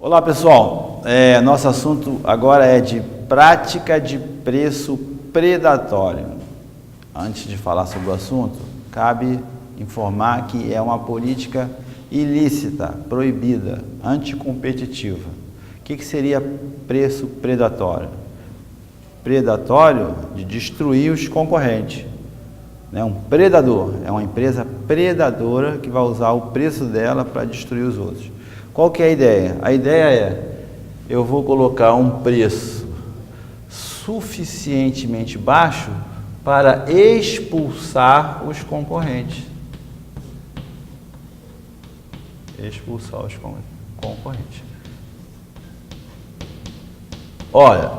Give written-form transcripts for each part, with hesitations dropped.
Olá pessoal, nosso assunto agora é de prática de preço predatório. Antes de falar sobre o assunto, cabe informar que é uma política ilícita, proibida, anticompetitiva. O que seria preço predatório? Predatório de destruir os concorrentes. Um predador, é uma empresa predadora que vai usar o preço dela para destruir os outros. Qual que é a ideia? A ideia é, eu vou colocar um preço suficientemente baixo para expulsar os concorrentes. Expulsar os concorrentes. Olha,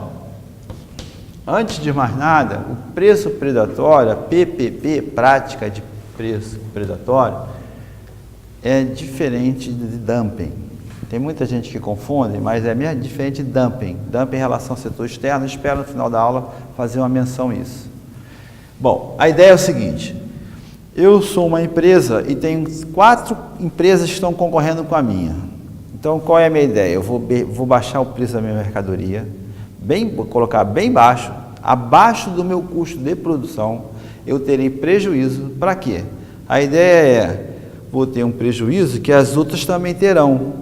antes de mais nada, o preço predatório, a PPP, prática de preço predatório, é diferente de dumping. Tem muita gente que confunde, mas é mesmo diferente de dumping. Dumping em relação ao setor externo, espero no final da aula fazer uma menção a isso. Bom, a ideia é o seguinte, eu sou uma empresa e tenho 4 empresas que estão concorrendo com a minha. Então, qual é a minha ideia? Eu vou baixar o preço da minha mercadoria, vou colocar bem baixo, abaixo do meu custo de produção, eu terei prejuízo. Para quê? A ideia é, vou ter um prejuízo que as outras também terão.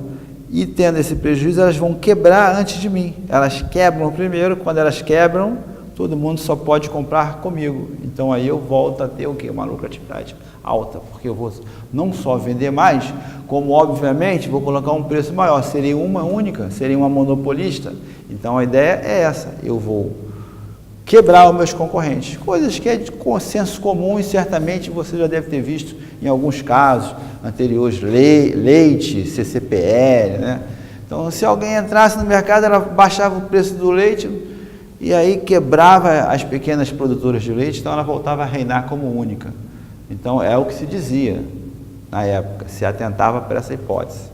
E tendo esse prejuízo, elas vão quebrar antes de mim. Elas quebram primeiro, quando elas quebram, todo mundo só pode comprar comigo. Então aí eu volto a ter o quê? Uma lucratividade alta, porque eu vou não só vender mais, como obviamente vou colocar um preço maior. Seria uma única, seria uma monopolista. Então a ideia é essa, eu vou quebrar os meus concorrentes. Coisas que é de consenso comum e certamente você já deve ter visto em alguns casos anteriores, leite, CCPL, né? Então, se alguém entrasse no mercado, ela baixava o preço do leite e aí quebrava as pequenas produtoras de leite, então ela voltava a reinar como única. Então, é o que se dizia na época, se atentava para essa hipótese.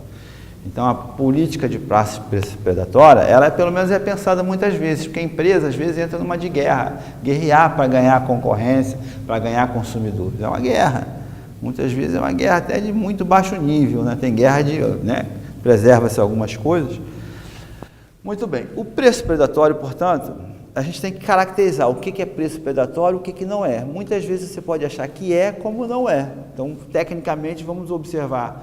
Então, a política de preço predatória, ela pelo menos é pensada muitas vezes, porque a empresa às vezes entra numa de guerra, guerrear para ganhar concorrência, para ganhar consumidores, é uma guerra. Muitas vezes é uma guerra até de muito baixo nível, né? Tem guerra de, preserva-se algumas coisas. Muito bem, o preço predatório, portanto, a gente tem que caracterizar o que é preço predatório e o que não é. Muitas vezes você pode achar que é como não é. Então, tecnicamente, vamos observar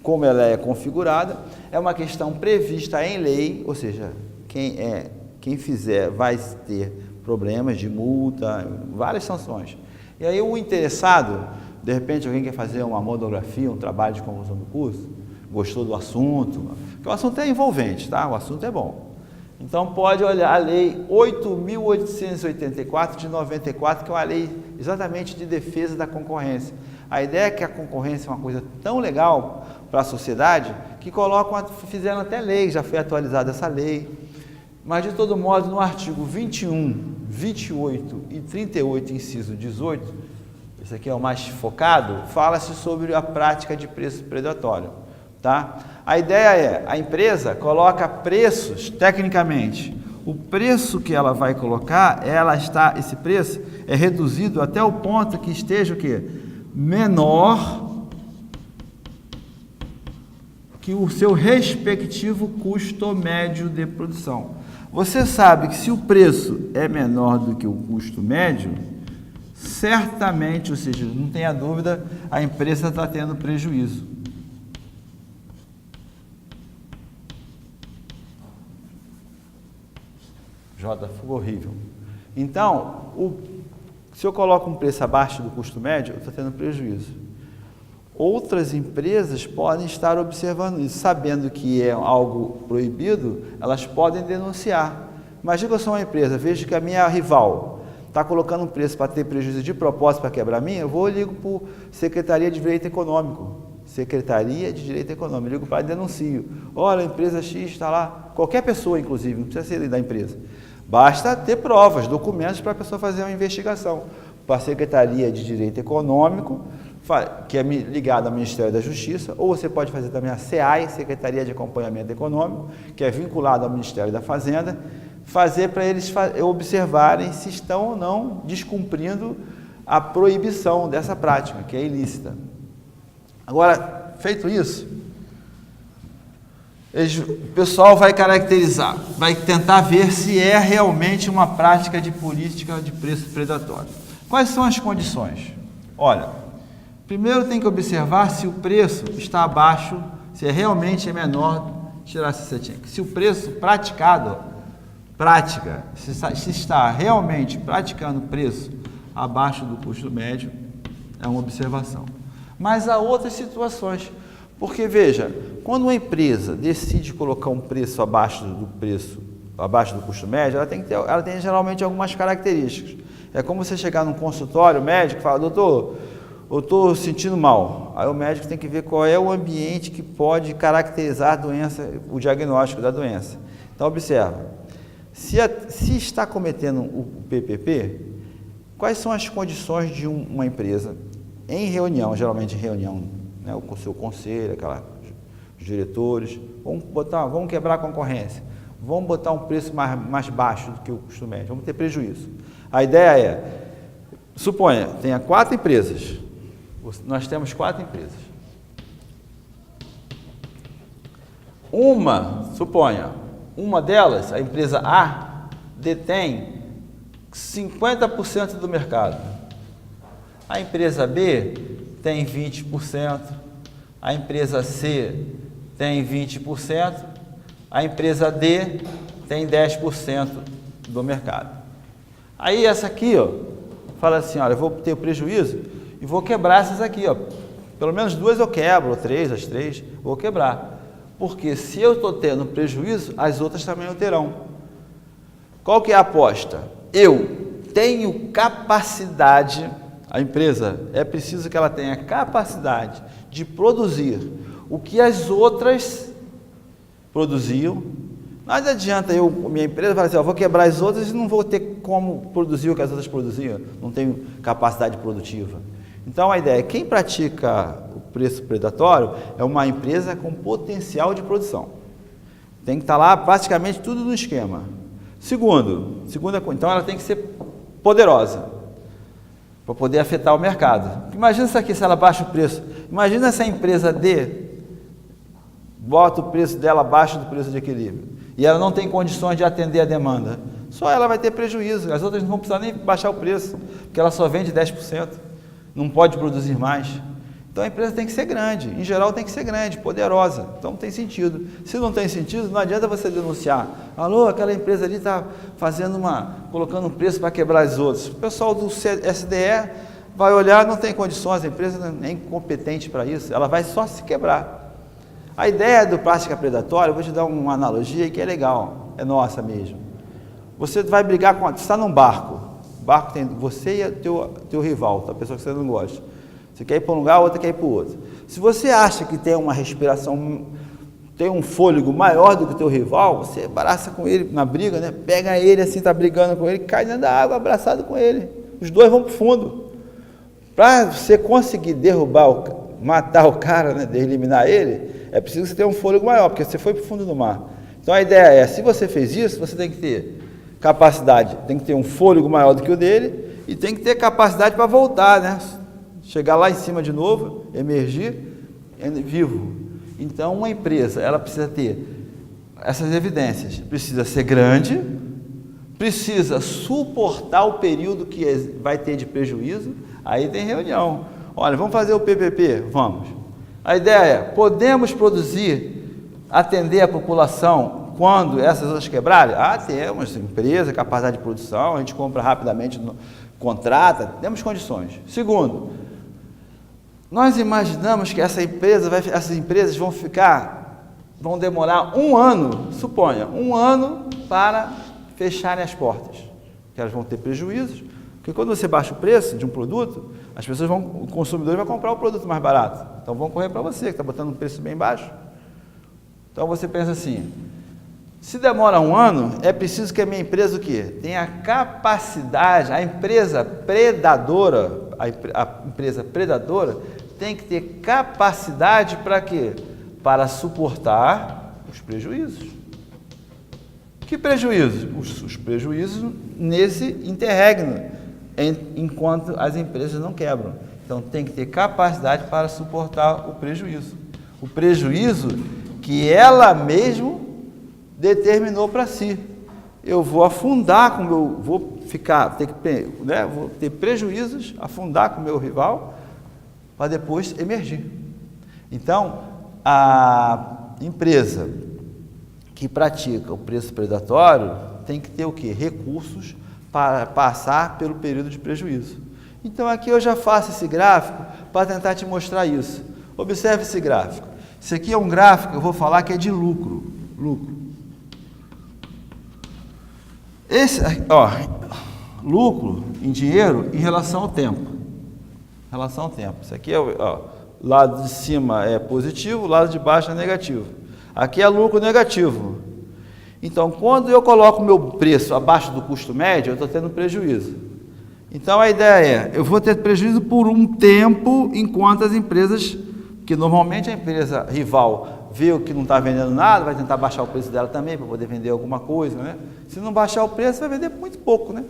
como ela é configurada. É uma questão prevista em lei, ou seja, quem fizer vai ter problemas de multa, várias sanções. E aí o interessado, de repente alguém quer fazer uma monografia, um trabalho de conclusão do curso, gostou do assunto, porque o assunto é envolvente, tá? O assunto é bom. Então pode olhar a lei 8.884 de 94, que é uma lei exatamente de defesa da concorrência. A ideia é que a concorrência é uma coisa tão legal para a sociedade que fizeram até lei, já foi atualizada essa lei. Mas de todo modo, no artigo 21, 28 e 38, inciso 18, esse aqui é o mais focado, fala-se sobre a prática de preço predatório, tá? A ideia é, a empresa coloca preços, tecnicamente, o preço que ela vai colocar, esse preço é reduzido até o ponto que esteja o quê? Menor que o seu respectivo custo médio de produção. Você sabe que se o preço é menor do que o custo médio, certamente, ou seja, não tenha dúvida, a empresa está tendo prejuízo. Jota, ficou horrível. Então, se eu coloco um preço abaixo do custo médio, eu estou tendo prejuízo. Outras empresas podem estar observando isso, sabendo que é algo proibido, elas podem denunciar. Imagina que eu sou uma empresa, vejo que a minha rival está colocando um preço para ter prejuízo de propósito para quebrar a minha, eu ligo para a Secretaria de Direito Econômico. Secretaria de Direito Econômico, ligo para e denuncio. Olha, a empresa X está lá, qualquer pessoa inclusive, não precisa ser da empresa. Basta ter provas, documentos para a pessoa fazer uma investigação. Para a Secretaria de Direito Econômico, que é ligada ao Ministério da Justiça, ou você pode fazer também a SEAI, Secretaria de Acompanhamento Econômico, que é vinculada ao Ministério da Fazenda, fazer para eles observarem se estão ou não descumprindo a proibição dessa prática, que é ilícita. Agora, feito isso, o pessoal vai caracterizar, vai tentar ver se é realmente uma prática de política de preço predatório. Quais são as condições? Olha, primeiro tem que observar se o preço está abaixo, se realmente é menor, se o preço praticado, se está realmente praticando preço abaixo do custo médio, é uma observação. Mas há outras situações, porque veja, quando uma empresa decide colocar um preço abaixo do custo médio, ela tem geralmente algumas características. É como você chegar num consultório médico e falar, doutor, eu estou sentindo mal. Aí o médico tem que ver qual é o ambiente que pode caracterizar a doença, o diagnóstico da doença. Então observa, se está cometendo o PPP, quais são as condições de uma empresa em reunião, geralmente em reunião, né, com o seu conselho, os diretores, vamos quebrar a concorrência, vamos botar um preço mais baixo do que o custo médio, vamos ter prejuízo. A ideia é, suponha, tenha 4 empresas, nós temos 4 empresas. Uma delas, a empresa A, detém 50% do mercado. A empresa B tem 20%, a empresa C tem 20%, a empresa D tem 10% do mercado. Aí essa aqui, ó, fala assim, olha, eu vou ter prejuízo e vou quebrar essas aqui, ó. Pelo menos 2 eu quebro, ou 3, as 3, vou quebrar. Porque se eu estou tendo prejuízo, as outras também o terão. Qual que é a aposta? Eu tenho capacidade, a empresa, é preciso que ela tenha capacidade de produzir o que as outras produziam. Não adianta minha empresa, falar assim, vou quebrar as outras e não vou ter como produzir o que as outras produziam, não tenho capacidade produtiva. Então a ideia é, quem pratica o preço predatório é uma empresa com potencial de produção. Tem que estar lá praticamente tudo no esquema. Segunda, então ela tem que ser poderosa para poder afetar o mercado. Imagina isso aqui, se ela baixa o preço. Imagina se a empresa D bota o preço dela abaixo do preço de equilíbrio e ela não tem condições de atender a demanda. Só ela vai ter prejuízo, as outras não vão precisar nem baixar o preço, porque ela só vende 10%, não pode produzir mais. Então a empresa tem que ser grande, em geral tem que ser grande, poderosa, então não tem sentido. Se não tem sentido, não adianta você denunciar. Alô, aquela empresa ali está colocando um preço para quebrar as outras. O pessoal do SDE vai olhar, não tem condições, a empresa é incompetente para isso, ela vai só se quebrar. A ideia do prática predatória, eu vou te dar uma analogia que é legal, é nossa mesmo. Você vai brigar com... Você está num barco, o barco tem você e teu rival, a pessoa que você não gosta. Você quer ir para um lugar, a outra quer ir para o outro. Se você acha que tem uma respiração, tem um fôlego maior do que o teu rival, você abraça com ele na briga, né? Pega ele assim, está brigando com ele, cai dentro da água abraçado com ele. Os dois vão para o fundo. Para você conseguir matar o cara, né, eliminar ele, é preciso que você tenha um fôlego maior, porque você foi para o fundo do mar. Então a ideia é, se você fez isso, você tem que ter capacidade, tem que ter um fôlego maior do que o dele e tem que ter capacidade para voltar, né? Chegar lá em cima de novo, emergir vivo. Então uma empresa, ela precisa ter essas evidências, precisa ser grande, precisa suportar o período que vai ter de prejuízo. Aí tem reunião. Olha, vamos fazer o PPP? Vamos. A ideia é, podemos produzir, atender a população quando essas outras quebrarem? Temos empresa, capacidade de produção, a gente compra rapidamente, contrata, temos condições. Segundo, nós imaginamos que essas empresas vão demorar 1 ano, suponha, 1 ano para fecharem as portas, que elas vão ter prejuízos. Porque quando você baixa o preço de um produto, o consumidor vai comprar o produto mais barato. Então vão correr para você, que está botando um preço bem baixo. Então você pensa assim, Se demora um ano, é preciso que a minha empresa o quê? Tenha capacidade, a empresa predadora tem que ter capacidade para quê? Para suportar os prejuízos. Que prejuízos? Os prejuízos nesse interregno, enquanto as empresas não quebram. Então, tem que ter capacidade para suportar o prejuízo. O prejuízo que ela mesmo determinou para si. Eu vou afundar com o meu, vou ter prejuízos, afundar com o meu rival, para depois emergir. Então, a empresa que pratica o preço predatório tem que ter o quê? Recursos para passar pelo período de prejuízo. Então, aqui eu já faço esse gráfico para tentar te mostrar isso. Observe esse gráfico. Esse aqui é um gráfico, eu vou falar que é de lucro. Esse, lucro em dinheiro em relação ao tempo. Isso aqui é, lado de cima é positivo, lado de baixo é negativo. Aqui é lucro negativo. Então, quando eu coloco o meu preço abaixo do custo médio, eu estou tendo prejuízo. Então, a ideia é, eu vou ter prejuízo por um tempo, enquanto as empresas, que normalmente a empresa rival vê que não está vendendo nada, vai tentar baixar o preço dela também, para poder vender alguma coisa, né? Se não baixar o preço, vai vender muito pouco, né?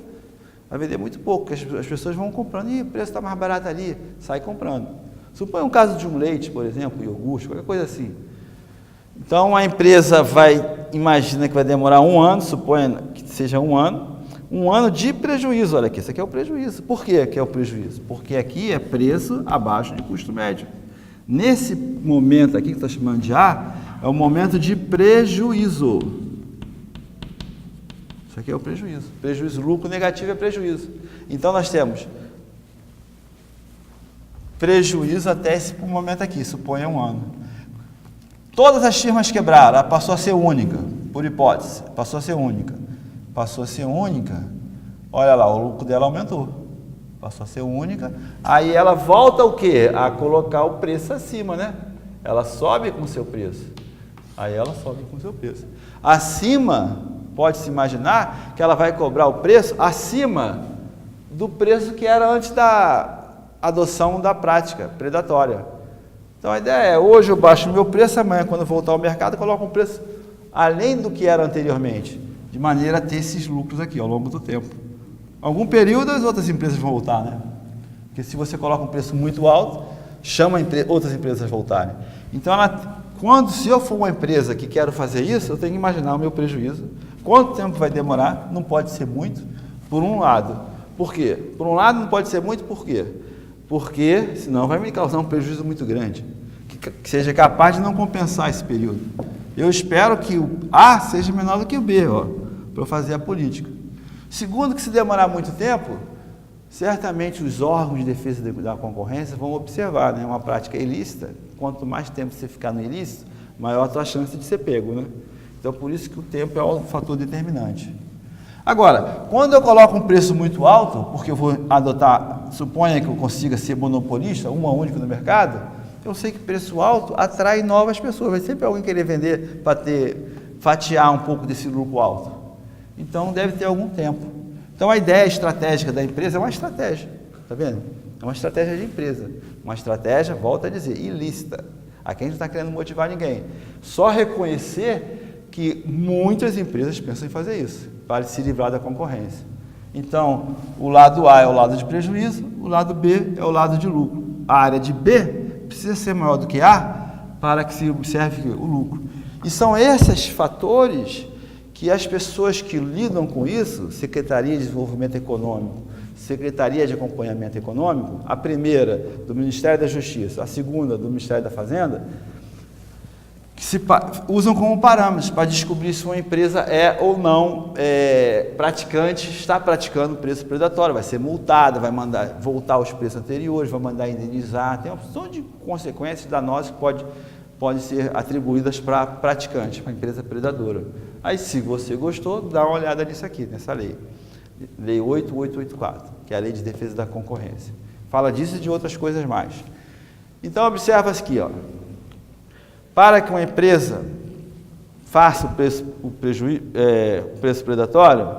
Vai vender muito pouco, porque as pessoas vão comprando, e o preço está mais barato ali, sai comprando. Suponha um caso de um leite, por exemplo, iogurte, qualquer coisa assim. Então, a empresa imagina que vai demorar um ano, suponha que seja um ano de prejuízo. Olha aqui, isso aqui é o prejuízo. Por que é o prejuízo? Porque aqui é preço abaixo de custo médio. Nesse momento aqui, que está chamando de A, é o momento de prejuízo. Isso aqui é o prejuízo. Prejuízo, lucro negativo é prejuízo. Então, nós temos prejuízo até esse momento aqui, suponha um ano. Todas as firmas quebraram, ela passou a ser única, por hipótese, passou a ser única. Olha lá, o lucro dela aumentou. Passou a ser única. Aí ela volta o quê? A colocar o preço acima, né? Ela sobe com o seu preço. Acima, pode-se imaginar que ela vai cobrar o preço acima do preço que era antes da adoção da prática predatória. Então, a ideia é, hoje eu baixo o meu preço, amanhã, quando eu voltar ao mercado, eu coloco um preço além do que era anteriormente, de maneira a ter esses lucros aqui ao longo do tempo. Algum período as outras empresas vão voltar, né? Porque se você coloca um preço muito alto, chama outras empresas a voltarem. Então, se eu for uma empresa que quero fazer isso, eu tenho que imaginar o meu prejuízo. Quanto tempo vai demorar? Não pode ser muito, por um lado. Por quê? Por um lado não pode ser muito, por quê? Porque senão vai me causar um prejuízo muito grande, que seja capaz de não compensar esse período. Eu espero que o A seja menor do que o B, para eu fazer a política. Segundo, que se demorar muito tempo, certamente os órgãos de defesa da concorrência vão observar, né? Uma prática ilícita, quanto mais tempo você ficar no ilícito, maior a sua chance de ser pego, né? Então, por isso que o tempo é um fator determinante. Agora, quando eu coloco um preço muito alto, porque eu vou adotar, suponha que eu consiga ser monopolista, uma única no mercado, eu sei que preço alto atrai novas pessoas, vai sempre alguém querer vender para fatiar um pouco desse lucro alto. Então, deve ter algum tempo. Então, a ideia estratégica da empresa é uma estratégia, tá vendo? É uma estratégia de empresa, uma estratégia, volto a dizer, ilícita. Aqui a gente não está querendo motivar ninguém, só reconhecer que muitas empresas pensam em fazer isso, para se livrar da concorrência. Então, o lado A é o lado de prejuízo, o lado B é o lado de lucro. A área de B precisa ser maior do que A para que se observe o lucro. E são esses fatores que as pessoas que lidam com isso, Secretaria de Desenvolvimento Econômico, Secretaria de Acompanhamento Econômico, a primeira do Ministério da Justiça, a segunda do Ministério da Fazenda, que usam como parâmetros para descobrir se uma empresa é ou não praticante, está praticando preço predatório, vai ser multada, vai mandar voltar aos preços anteriores, vai mandar indenizar, tem uma opção de consequências danosas que podem ser atribuídas para praticante, para empresa predadora. Aí, se você gostou, dá uma olhada nisso aqui, nessa lei. Lei 8884, que é a Lei de Defesa da Concorrência. Fala disso e de outras coisas mais. Então, observa aqui, para que uma empresa faça o preço predatório,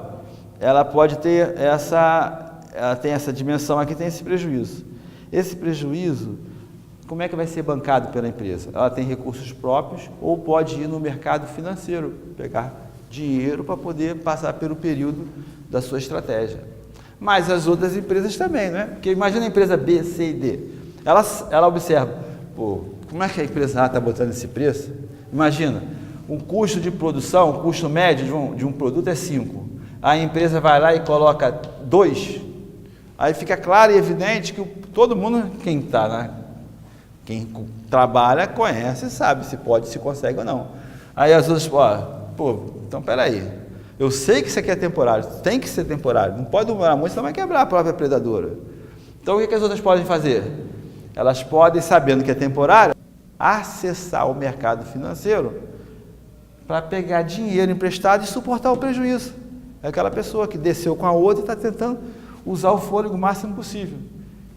ela pode ter ela tem essa dimensão aqui, tem esse prejuízo. Esse prejuízo, como é que vai ser bancado pela empresa? Ela tem recursos próprios ou pode ir no mercado financeiro, pegar dinheiro para poder passar pelo período da sua estratégia. Mas as outras empresas também, né? Porque imagina a empresa B, C e D. Ela observa, pô, como é que a empresa A está botando esse preço? Imagina, o custo de produção, o custo médio de um produto é 5. A empresa vai lá e coloca 2. Aí fica claro e evidente que todo mundo, quem trabalha, conhece e sabe se pode, se consegue ou não. Aí as outras, pô, então peraí, eu sei que isso aqui é temporário, tem que ser temporário, não pode demorar muito, senão vai quebrar a própria predadora. Então o que as outras podem fazer? Elas podem, sabendo que é temporário, acessar o mercado financeiro para pegar dinheiro emprestado e suportar o prejuízo. É aquela pessoa que desceu com a outra e está tentando usar o fôlego o máximo possível.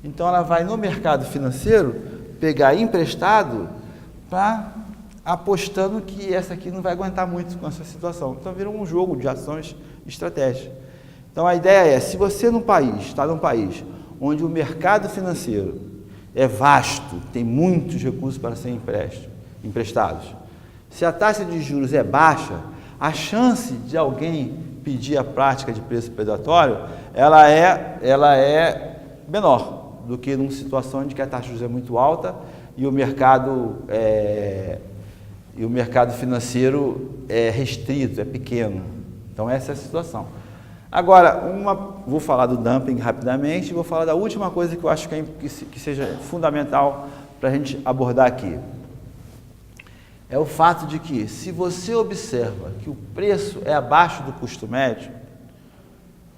Então ela vai no mercado financeiro pegar emprestado para apostando que essa aqui não vai aguentar muito com essa situação. Então vira um jogo de ações estratégicas. Então a ideia é, se você está num país onde o mercado financeiro é vasto, tem muitos recursos para serem emprestados, se a taxa de juros é baixa, a chance de alguém pedir a prática de preço predatório, ela é menor do que numa situação de que a taxa de juros é muito alta e o mercado financeiro é restrito, é pequeno. Então essa é a situação. Agora, vou falar do dumping rapidamente e vou falar da última coisa que eu acho que seja fundamental para a gente abordar aqui. É o fato de que, se você observa que o preço é abaixo do custo médio,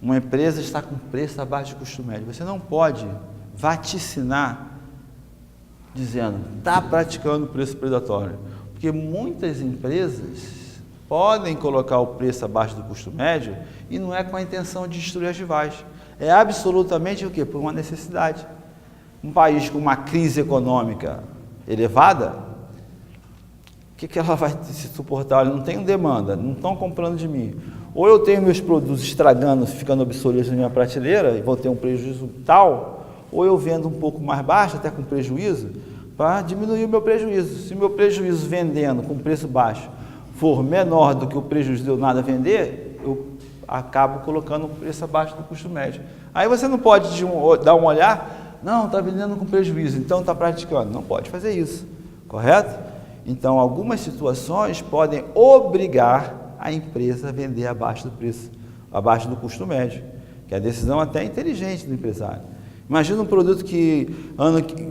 uma empresa está com preço abaixo do custo médio, você não pode vaticinar dizendo, está praticando preço predatório, porque muitas empresas podem colocar o preço abaixo do custo médio e não é com a intenção de destruir as rivais, é absolutamente o quê? Por uma necessidade. Um país com uma crise econômica elevada, o que ela vai se suportar? Olha, não tenho demanda, não estão comprando de mim. Ou eu tenho meus produtos estragando, ficando obsoletos na minha prateleira e vou ter um prejuízo tal, ou eu vendo um pouco mais baixo, até com prejuízo, para diminuir o meu prejuízo. Se o meu prejuízo vendendo com preço baixo for menor do que o prejuízo de eu nada vender, eu acabo colocando o preço abaixo do custo médio. Aí você não pode dar um olhar, não, está vendendo com prejuízo, então está praticando. Não pode fazer isso, correto? Então, algumas situações podem obrigar a empresa a vender abaixo do preço, abaixo do custo médio, que é a decisão até inteligente do empresário. Imagina um produto que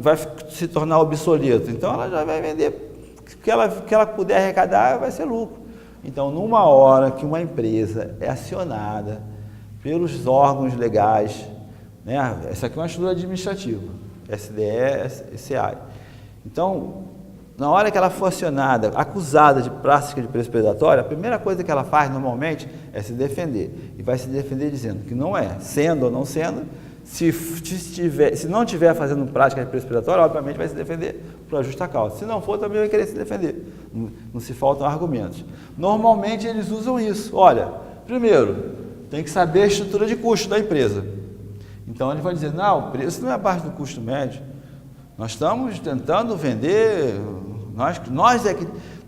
vai se tornar obsoleto, então ela já vai vender, o que ela puder arrecadar vai ser lucro. Então, numa hora que uma empresa é acionada pelos órgãos legais, né? Essa aqui é uma estrutura administrativa, SDE, SEAI. Então, na hora que ela for acionada, acusada de prática de preço predatório, a primeira coisa que ela faz normalmente é se defender. E vai se defender dizendo que não é, sendo ou não sendo, se não estiver fazendo prática de preço predatório, obviamente vai se defender por justa causa. Se não for, também vai querer se defender. Não se faltam argumentos. Normalmente eles usam isso. Olha, primeiro, tem que saber a estrutura de custo da empresa. Então ele vai dizer, não, o preço não é abaixo do custo médio. Nós estamos tentando vender, nós é que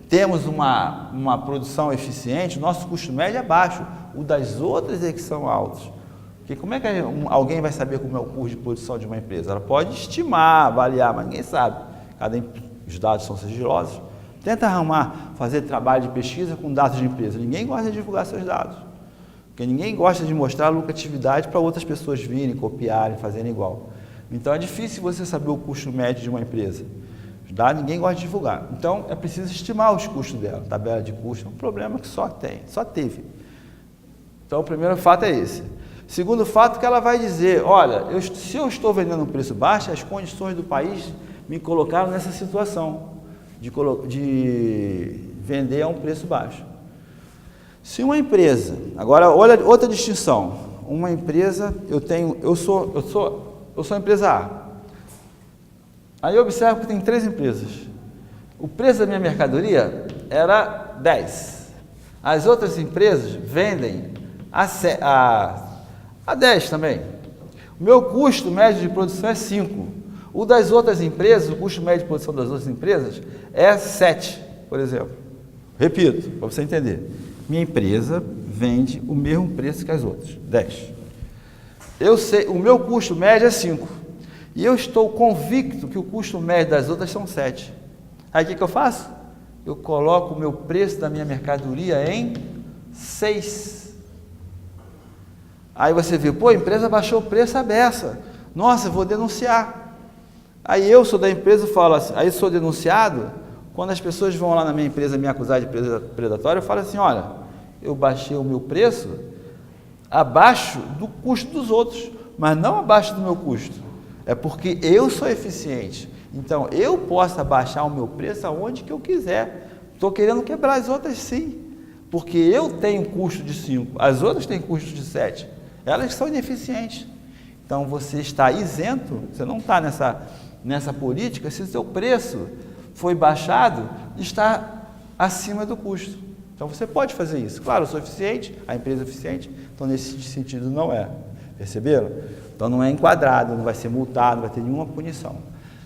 temos uma produção eficiente, nosso custo médio é baixo, o das outras é que são altos. Porque como é que alguém vai saber como é o custo de produção de uma empresa? Ela pode estimar, avaliar, mas ninguém sabe. Os dados são sigilosos. Tenta fazer trabalho de pesquisa com dados de empresa. Ninguém gosta de divulgar seus dados. Porque ninguém gosta de mostrar lucratividade para outras pessoas virem, copiarem, fazerem igual. Então é difícil você saber o custo médio de uma empresa. Os dados ninguém gosta de divulgar. Então é preciso estimar os custos dela. Tabela de custo é um problema que só teve. Então o primeiro fato é esse. Segundo fato que ela vai dizer, olha, se eu estou vendendo um preço baixo, as condições do país me colocaram nessa situação de vender a um preço baixo. Se uma empresa, agora olha outra distinção, uma empresa, eu sou empresa A. Aí eu observo que tem 3 empresas. O preço da minha mercadoria era 10. As outras empresas vendem a 10 também. O meu custo médio de produção é 5. O das outras empresas, o custo médio de produção das outras empresas é 7, por exemplo. Repito, para você entender. Minha empresa vende o mesmo preço que as outras, 10. Eu sei, o meu custo médio é 5. E eu estou convicto que o custo médio das outras são 7. Aí o que eu faço? Eu coloco o meu preço da minha mercadoria em 6. Aí você vê, pô, a empresa baixou o preço à beça. Nossa, eu vou denunciar. Aí eu sou da empresa e falo assim, aí sou denunciado, quando as pessoas vão lá na minha empresa me acusar de predatório, eu falo assim, olha, eu baixei o meu preço abaixo do custo dos outros, mas não abaixo do meu custo. É porque eu sou eficiente. Então, eu posso abaixar o meu preço aonde que eu quiser. Estou querendo quebrar as outras sim, porque eu tenho custo de 5, as outras têm custo de 7. Elas são ineficientes. Então, você está isento, você não está nessa política, se o seu preço foi baixado, está acima do custo. Então, você pode fazer isso. Claro, eu sou eficiente, a empresa é eficiente, então, nesse sentido, não é. Perceberam? Então, não é enquadrado, não vai ser multado, não vai ter nenhuma punição.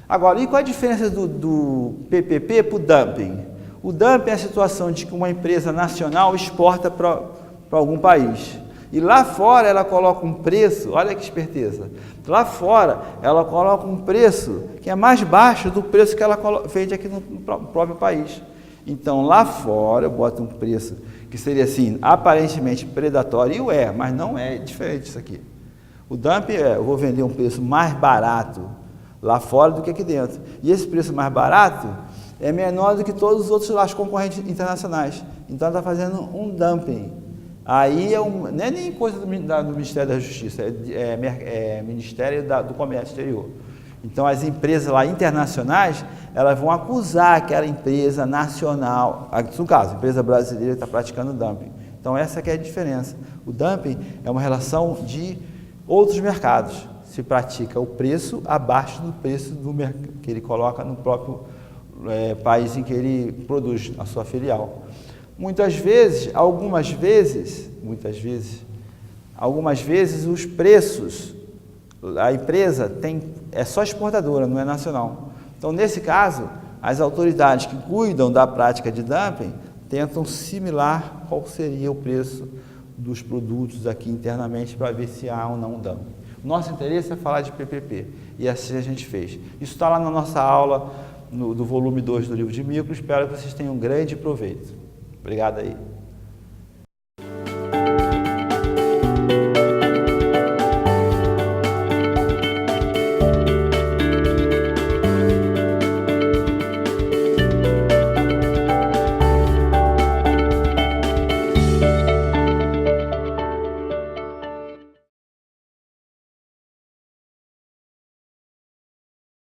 Agora, e qual a diferença do PPP para o dumping? O dumping é a situação de que uma empresa nacional exporta para algum país. E lá fora ela coloca um preço, olha que esperteza, lá fora ela coloca um preço que é mais baixo do preço que ela vende aqui no próprio país. Então lá fora eu boto um preço que seria assim, aparentemente predatório, e mas não é diferente disso aqui. O dumping eu vou vender um preço mais barato lá fora do que aqui dentro. E esse preço mais barato é menor do que todos os outros lá, concorrentes internacionais. Então está fazendo um dumping. Aí não é nem coisa do Ministério da Justiça, é Ministério do Comércio Exterior. Então as empresas lá internacionais, elas vão acusar aquela empresa nacional, no caso, a empresa brasileira está praticando dumping. Então essa que é a diferença. O dumping é uma relação de outros mercados. Se pratica o preço abaixo do preço que ele coloca no próprio país em que ele produz, a sua filial. Muitas vezes, algumas vezes, os preços, a empresa é só exportadora, não é nacional. Então, nesse caso, as autoridades que cuidam da prática de dumping tentam similar qual seria o preço dos produtos aqui internamente para ver se há ou não dumping. Nosso interesse é falar de PPP, e assim a gente fez. Isso está lá na nossa aula, do volume 2 do livro de micro. Espero que vocês tenham um grande proveito. Obrigado aí.